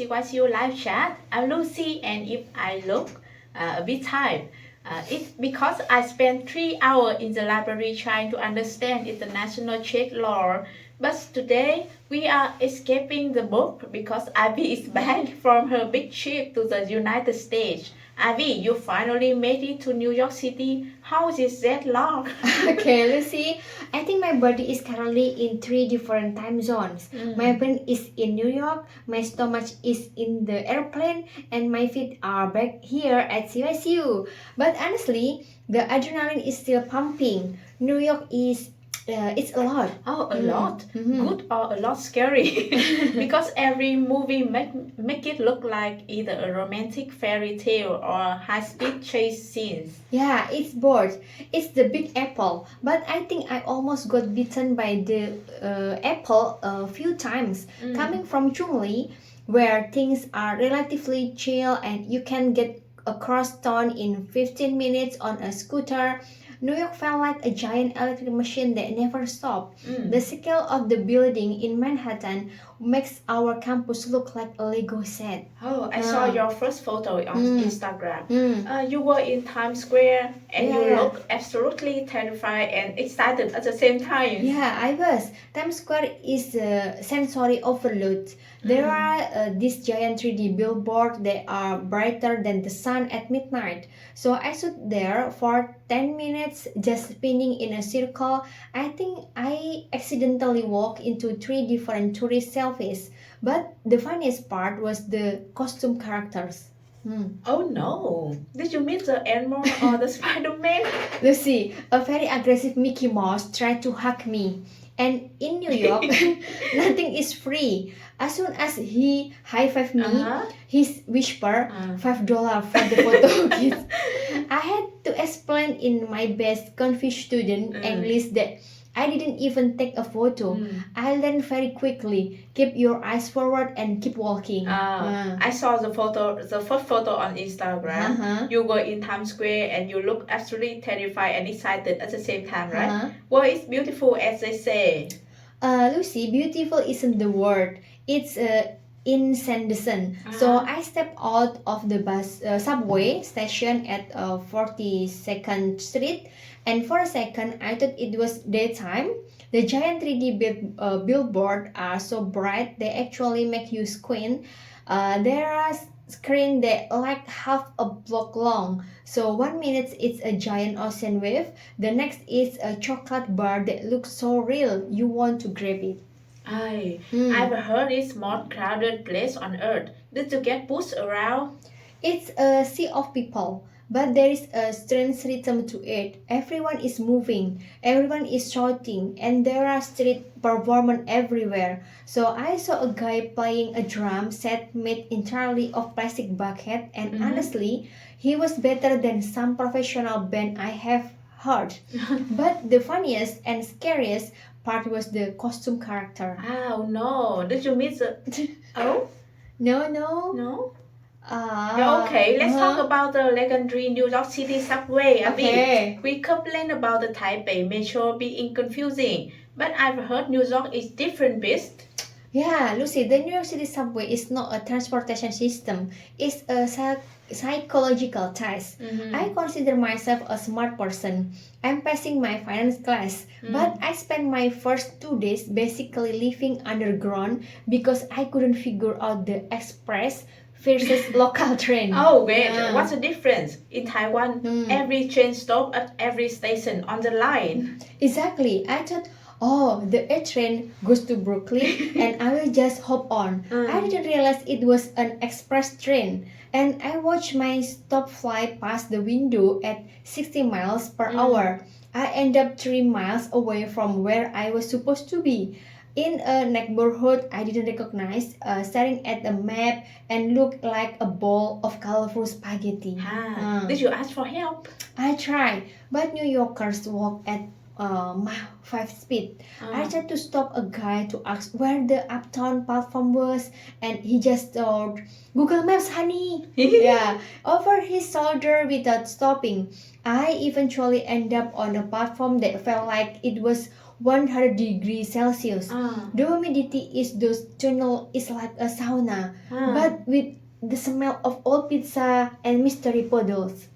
CYCU live chat. I'm Lucy, and if I look a bit tired, it's because I spent 3 hours in the library trying to understand international trade law. But today we are escaping the book because Ivy is back from her big trip to the United States. Ivy, you finally made it to New York City. How is that long? Okay, Lucy, I think my body is currently in three different time zones. My brain is in New York, my stomach is in the airplane, and my feet are back here at CSU. But honestly, the adrenaline is still pumping. New York is it's a lot. Oh, a lot. Mhm. Good or a lot scary. Because every movie make it look like either a romantic fairy tale or high-speed chase scenes. Yeah, it's bored. It's the big apple. But I think I almost got bitten by the apple a few times. Coming from Chungli, where things are relatively chill and you can get across town in 15 minutes on a scooter, New York felt like a giant electric machine that never stopped. The scale of the building in Manhattan makes our campus look like a Lego set. Oh, I saw your first photo on Instagram. Mm. You were in Times Square and you Yeah. look absolutely terrified and excited at the same time. Yeah, I was. Times Square is sensory overload. There are these giant 3D billboards that are brighter than the sun at midnight. So I stood there for 10 minutes just spinning in a circle. I think I accidentally walked into three different tourist selfies. But the funniest part was the costume characters. Oh no! Did you meet the Elmo or the Spider-Man? Lucy, a very aggressive Mickey Mouse tried to hug me. And in New York, nothing is free. As soon as he high-fived me, he whispered $5 for the photo kit. I had to explain in my best confused student English that I didn't even take a photo. I learned very quickly. Keep your eyes forward and keep walking. I saw the first photo on Instagram. Uh-huh. You were in Times Square and you look absolutely terrified and excited at the same time, right? Uh-huh. Well, it's beautiful as they say. Lucy, beautiful isn't the word. It's incandescent. So I stepped out of the subway station at 42nd Street, and for a second I thought it was daytime. The giant 3D billboard are so bright they actually make you squint. There are screen that like half a block long. So 1 minute it's a giant ocean wave, the next is a chocolate bar that looks so real you want to grab it. I've heard it's most crowded place on earth. Did you get pushed around? It's a sea of people, but there is a strange rhythm to it. Everyone is moving, everyone is shouting, and there are street performers everywhere. So I saw a guy playing a drum set made entirely of plastic bucket, and honestly, he was better than some professional band I have heard. But the funniest and scariest part was the costume character. Oh no! Did you miss the? Oh No. no. Okay, let's talk about the legendary New York City subway. Okay. We complain about the Taipei metro being confusing, but I've heard New York is different beast. Yeah, Lucy, the New York City subway is not a transportation system. It's a psychological test. I consider myself a smart person. I'm passing my finance class, but I spent my first 2 days basically living underground because I couldn't figure out the express versus local train. Oh wait, what's the difference? In Taiwan, every train stop at every station on the line. Exactly. I thought, oh, the A train goes to Brooklyn and I will just hop on. I didn't realize it was an express train. And I watched my stop fly past the window at 60 miles per hour. I end up 3 miles away from where I was supposed to be. In a neighborhood I didn't recognize, staring at a map and looked like a bowl of colorful spaghetti. Did you ask for help? I tried, but New Yorkers walk at mile 5 speed. I tried to stop a guy to ask where the uptown platform was, and he just told, Google Maps, honey. Yeah, over his shoulder without stopping. I eventually end up on a platform that felt like it was 100 degrees Celsius. Ah. The humidity is those tunnel is like a sauna, Ah. but with the smell of old pizza and mystery puddles.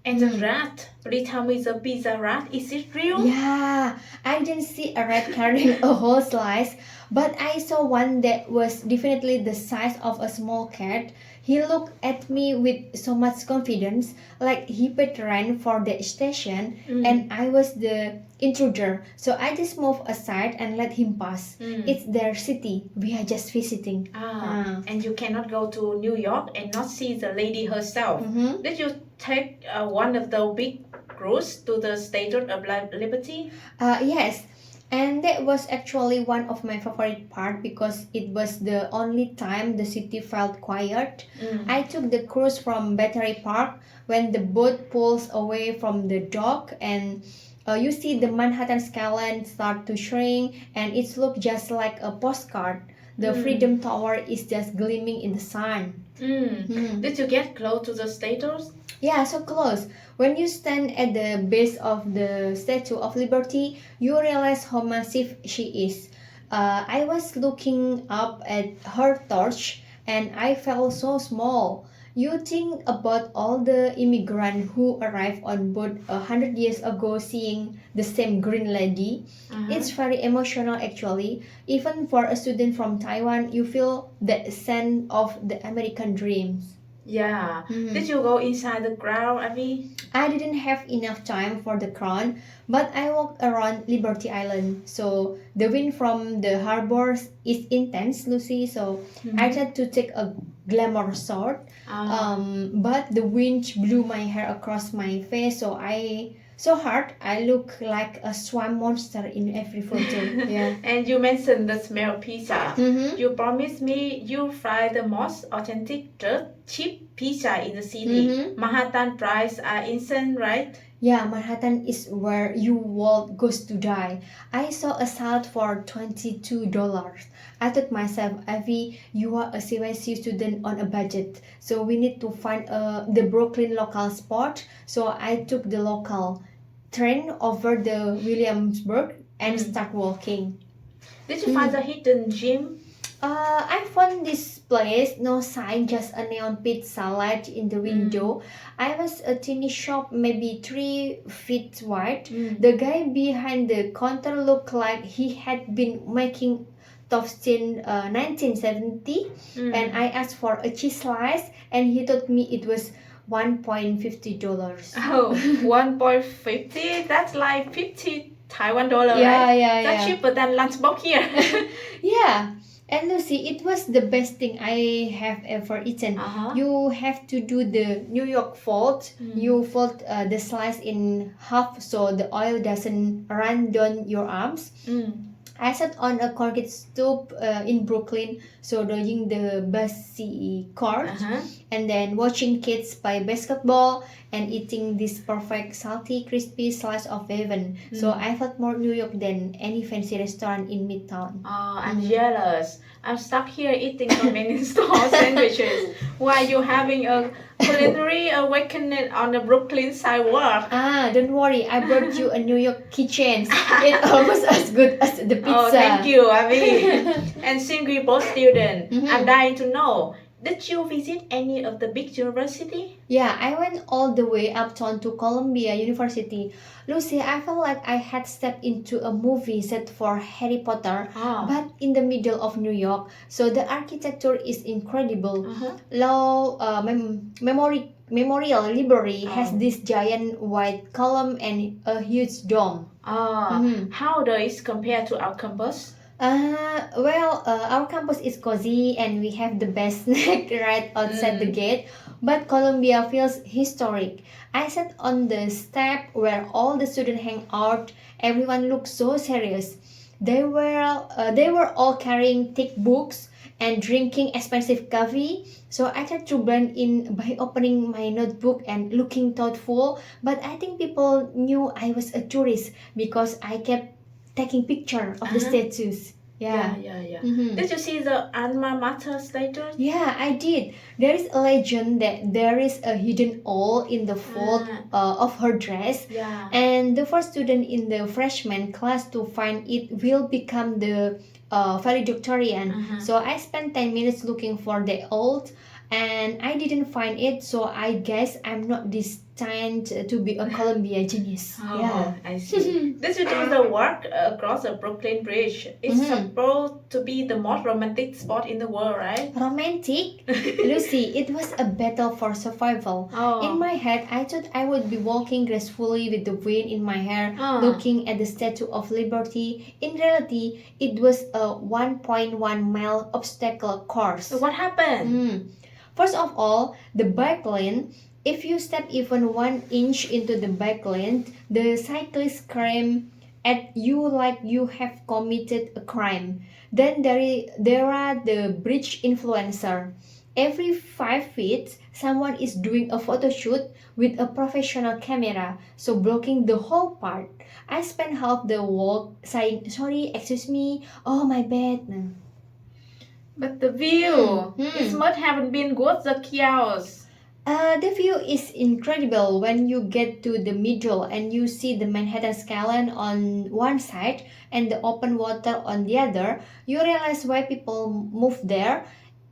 And the rat. Please tell me the pizza rat. Is it real? Yeah, I didn't see a rat carrying a whole slice, but I saw one that was definitely the size of a small cat. He looked at me with so much confidence, like he paid rent for the station, and I was the intruder. So I just moved aside and let him pass. It's their city. We are just visiting. And you cannot go to New York and not see the lady herself. Did you take one of the big cruise to the Statue of Liberty? Yes, and that was actually one of my favorite part because it was the only time the city felt quiet. I took the cruise from Battery Park when the boat pulls away from the dock and you see the Manhattan skyline start to shrink and it looks just like a postcard. The Freedom Tower is just gleaming in the sun. Did you get close to the statues? Yeah, so close. When you stand at the base of the Statue of Liberty, you realize how massive she is. I was looking up at her torch and I felt so small. You think about all the immigrants who arrived on boat 100 years ago seeing the same green lady. It's very emotional actually. Even for a student from Taiwan, you feel the sense of the American dreams. Yeah. Did you go inside the ground, Abby? I didn't have enough time for the crown, but I walked around Liberty Island. So the wind from the harbor is intense, Lucy. So I tried to take a glamour shot, but the wind blew my hair across my face. So hard. I look like a swamp monster in every photo. Yeah. And you mentioned the smell pizza. Mhm. You promised me you fry the most authentic dirt cheap pizza in the city. Manhattan prices are insane, right? Yeah, Manhattan is where you world goes to die. I saw a salad for $22. I thought myself, Avi, you are a CYC student on a budget, so we need to find the Brooklyn local spot. So I took the local train over the Williamsburg and start walking. Did you find the hidden gem? I found this place, no sign, just a neon pizza light in the window. I was a teeny shop, maybe 3 feet wide. The guy behind the counter looked like he had been making toast in 1970. And I asked for a cheese slice, and he told me it was $1.50. Oh, 1.50? That's like 50 Taiwan dollar, Yeah, right? yeah, That's yeah. cheaper than lunchbox here. Yeah. And Lucy, it was the best thing I have ever eaten. You have to do the New York fold. You fold the slice in half so the oil doesn't run down your arms. I sat on a concrete stoop in Brooklyn, so dodging the busy court, and then watching kids play basketball and eating this perfect, salty, crispy slice of heaven. So I felt more New York than any fancy restaurant in Midtown. Oh, I'm jealous. I'm stuck here eating convenience store sandwiches while you having a culinary awakening on the Brooklyn sidewalk. Don't worry, I brought you a New York kitchen. It's almost as good as the pizza. Oh, thank you, Abby. And since we both students, I'm dying to know, did you visit any of the big university? Yeah, I went all the way uptown to Columbia University. Lucy, I felt like I had stepped into a movie set for Harry Potter, but in the middle of New York. So the architecture is incredible. Law Memorial Library has this giant white column and a huge dome. How does it compare to our campus? Our campus is cozy and we have the best snack right outside the gate, but Columbia feels historic. I sat on the step where all the students hang out. Everyone looked so serious. They were all carrying thick books and drinking expensive coffee. So I tried to blend in by opening my notebook and looking thoughtful, but I think people knew I was a tourist because I kept taking pictures of the statues. Yeah. Yeah. Mhm. Did you see the alma mater statue? Yeah, I did. There is a legend that there is a hidden hole in the fold of her dress, Yeah. and the first student in the freshman class to find it will become the valedictorian. So I spent 10 minutes looking for the old, and I didn't find it, so I guess I'm not destined to be a Columbia genius. Oh, Yeah. I see. Did you do the walk across the Brooklyn Bridge? It's supposed to be the most romantic spot in the world, right? Romantic? Lucy, it was a battle for survival. Oh. In my head, I thought I would be walking gracefully with the wind in my hair, looking at the Statue of Liberty. In reality, it was a 1.1-mile obstacle course. So what happened? First of all, the bike lane. If you step even 1 inch into the bike lane, the cyclist scream at you like you have committed a crime. Then there are the bridge influencer. Every 5 feet, someone is doing a photo shoot with a professional camera, so blocking the whole part. I spent half the walk saying, sorry, excuse me, oh my bad. But the view, it must have been good, the chaos. The view is incredible when you get to the middle and you see the Manhattan skyline on one side and the open water on the other. You realize why people move there.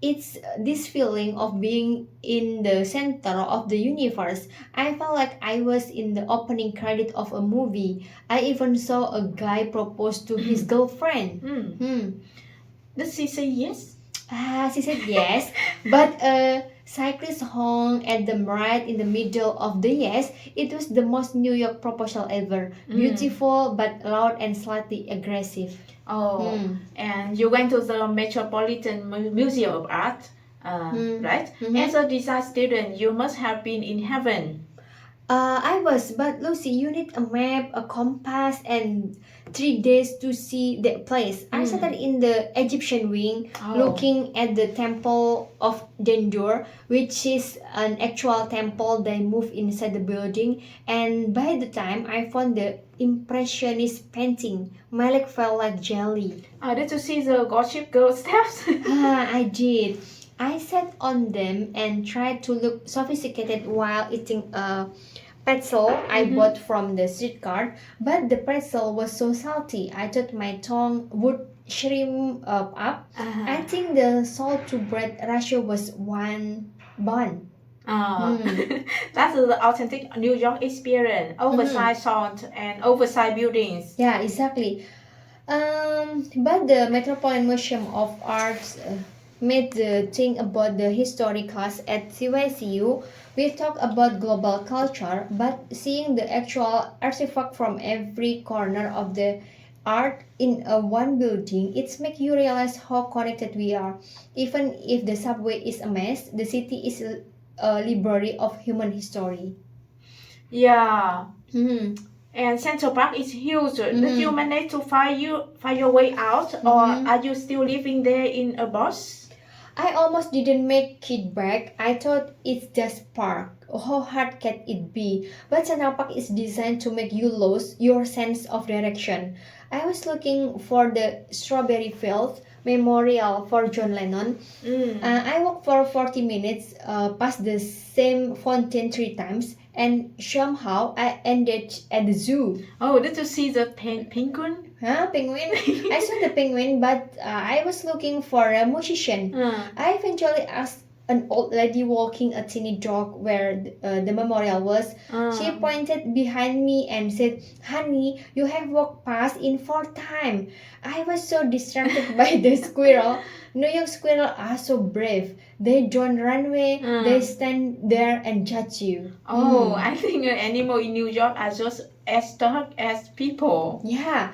It's this feeling of being in the center of the universe. I felt like I was in the opening credit of a movie. I even saw a guy propose to his girlfriend. Did she say yes? She said yes, but a cyclist honked at them right in the middle of the yes. It was the most New York proposal ever. Beautiful, but loud and slightly aggressive. Oh, and you went to the Metropolitan Museum of Art, right? As a design student, you must have been in heaven. I was, but Lucy, you need a map, a compass, and 3 days to see the place. I sat in the Egyptian wing, looking at the Temple of Dendur, which is an actual temple they move inside the building. And by the time I found the Impressionist painting, my leg felt like jelly. Did you see the Gossip Girl steps? I did. I sat on them and tried to look sophisticated while eating a pretzel I bought from the street cart, but the pretzel was so salty I thought my tongue would shrimp up. I think the salt to bread ratio was 1 bun. That's the authentic New York experience. Oversized salt and oversized buildings. Yeah, exactly. But the Metropolitan Museum of Arts made the thing about the history class at CYCU. We talk about global culture, but seeing the actual artifact from every corner of the art in a one building, it's make you realize how connected we are. Even if the subway is a mess, the city is a library of human history. Yeah. And Central Park is huge. Did you manage to find your way out, or are you still living there in a bus? I almost didn't make it back. I thought it's just park. How hard can it be? But Central Park is designed to make you lose your sense of direction. I was looking for the Strawberry Fields Memorial for John Lennon. I walked for 40 minutes past the same fountain 3 times, and somehow I ended at the zoo. Oh, did you see the penguin? Penguin? I saw the penguin, but I was looking for a musician. I eventually asked an old lady walking a tiny dog where the memorial was. She pointed behind me and said, honey, you have walked past in 4 times. I was so distracted by the squirrel. New York squirrels are so brave. They don't run away. They stand there and judge you. I think animals in New York are just as dark as people. Yeah,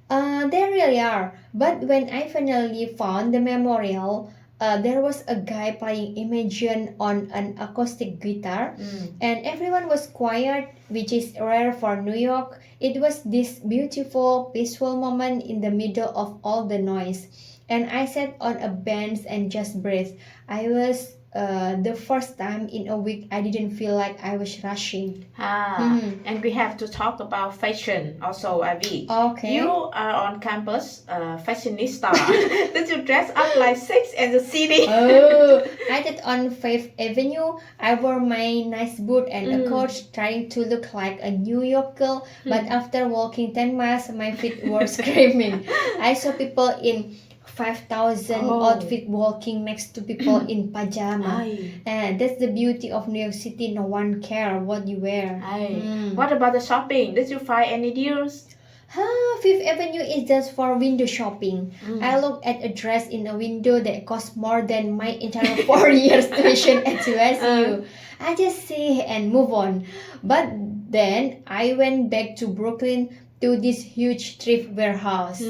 they really are. But when I finally found the memorial, there was a guy playing Imagine on an acoustic guitar, and everyone was quiet, which is rare for New York. It was this beautiful, peaceful moment in the middle of all the noise. And I sat on a bench and just breathed. I was the first time in a week I didn't feel like I was rushing. And we have to talk about fashion also, Avi. Okay. You are on campus, fashionista. Did you dress up like Six and the City? Oh, I did on Fifth Avenue. I wore my nice boot and a coat, trying to look like a New York girl. But after walking 10 miles, my feet were screaming. I saw people in 5,000 outfit walking next to people in pajama. And that's the beauty of New York City. No one care what you wear. What about the shopping? Did you find any deals? Fifth Avenue is just for window shopping. I looked at a dress in a window that cost more than my entire 4 years tuition at USU. I just say and move on. But then I went back to Brooklyn to this huge thrift warehouse.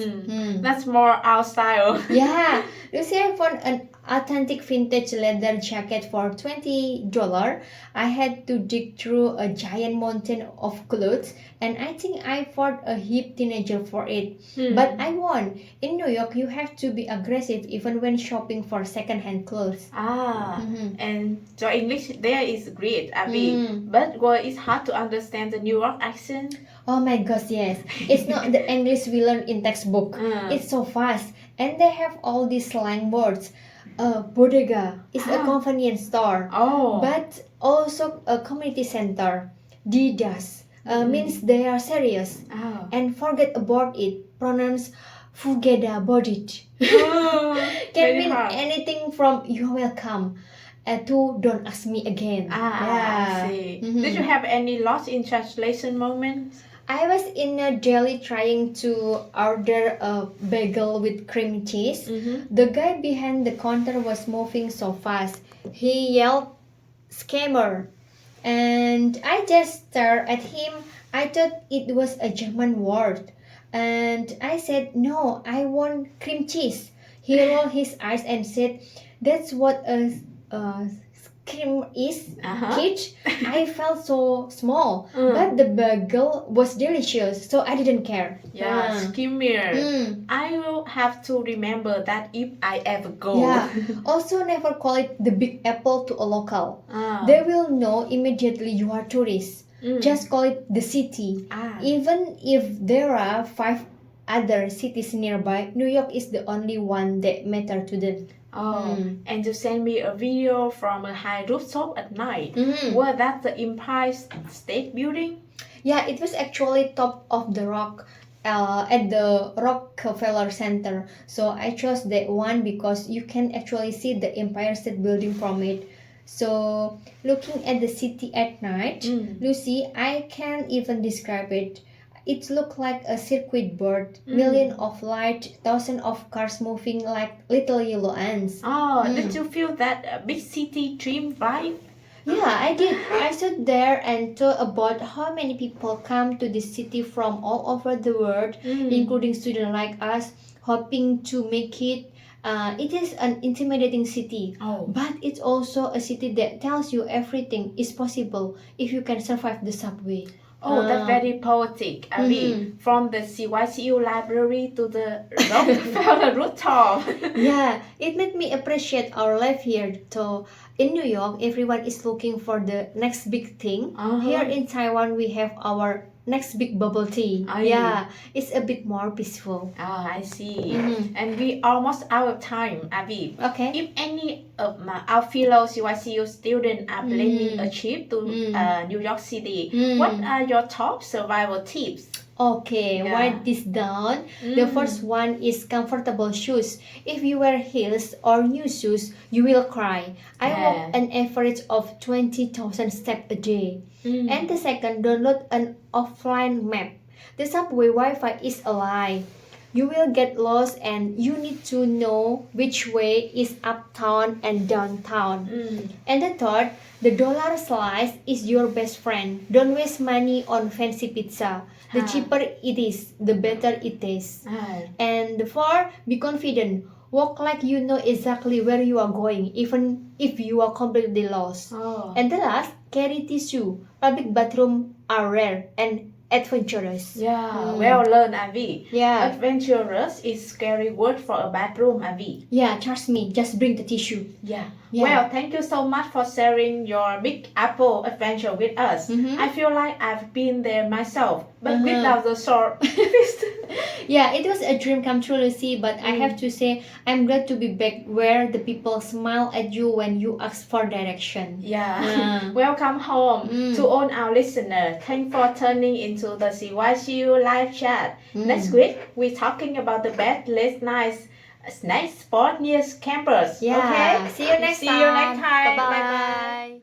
That's more our style. Yeah, Lucy, I found an authentic vintage leather jacket for $20. I had to dig through a giant mountain of clothes, and I think I fought a hip teenager for it. But I won. In New York, you have to be aggressive even when shopping for second-hand clothes. And your English there is great, Abby. But it's hard to understand the New York accent. Oh my gosh, yes. It's not the English we learn in textbook. It's so fast. And they have all these slang words. Bodega is a convenience store. But also a community center. Didas means they are serious. And forget about it. Pronouns forget about it. Can mean anything from you're welcome to don't ask me again. I see. Did you have any lost in translation moments? I was in a deli trying to order a bagel with cream cheese. The guy behind the counter was moving so fast. He yelled, "Scammer!" And I just stared at him. I thought it was a German word. And I said, "No, I want cream cheese." He rolled his eyes and said, "That's what a cream is, kid." I felt so small, but the bagel was delicious, so I didn't care. Skimmer. I will have to remember that if I ever go. Also, never call it the Big Apple to a local. They will know immediately you are tourist. Just call it the city. Even if there are 5 other cities nearby, New York is the only one that matter to them. And you sent me a video from a high rooftop at night. Was that the Empire State Building? Yeah, it was actually top of the rock at the Rockefeller Center. So I chose that one because you can actually see the Empire State Building from it. So looking at the city at night, Lucy, I can't even describe it. It looked like a circuit board, millions of light, thousands of cars moving like little yellow ants. Did you feel that big city dream vibe? Yeah, I did. I stood there and thought about how many people come to this city from all over the world, including students like us, hoping to make it. It is an intimidating city, but it's also a city that tells you everything is possible if you can survive the subway. That's very poetic, Abby. From the CYCU library to the Rockefeller rooftop. Yeah, it made me appreciate our life here. So in New York, everyone is looking for the next big thing. Here in Taiwan, we have our next big bubble tea. Yeah, it's a bit more peaceful. I see. And we almost out of time, Abby. Okay. If any of our fellow CYCU students are planning a trip to New York City, what are your top survival tips? Okay, write this down. The first one is comfortable shoes. If you wear heels or new shoes, you will cry. I walk an average of 20,000 steps a day. And the second, download an offline map. The subway Wi-Fi is a lie. You will get lost and you need to know which way is uptown and downtown. And the third, the dollar slice is your best friend. Don't waste money on fancy pizza. The cheaper it is, the better it tastes. And the fourth, be confident. Walk like you know exactly where you are going, even if you are completely lost. And the last, carry tissue. Public bathrooms are rare and adventurous. Well learned, Avi. Yeah. Adventurous is scary word for a bathroom, Avi. Yeah, trust me, just bring the tissue. Yeah. Well, thank you so much for sharing your Big Apple adventure with us. Mhm. I feel like I've been there myself, but Uh-huh. without the short twist. Yeah, it was a dream come true, Lucy, but I Mm. have to say I'm glad to be back where the people smile at you when you ask for direction. Yeah. Welcome home Mm. to all our listeners. Thanks for tuning into the CYCU live chat. Mm. Next week, we're talking about the best late night snack spot near campus. Yeah. Okay? See you next See time. you next time. Bye-bye. Bye-bye.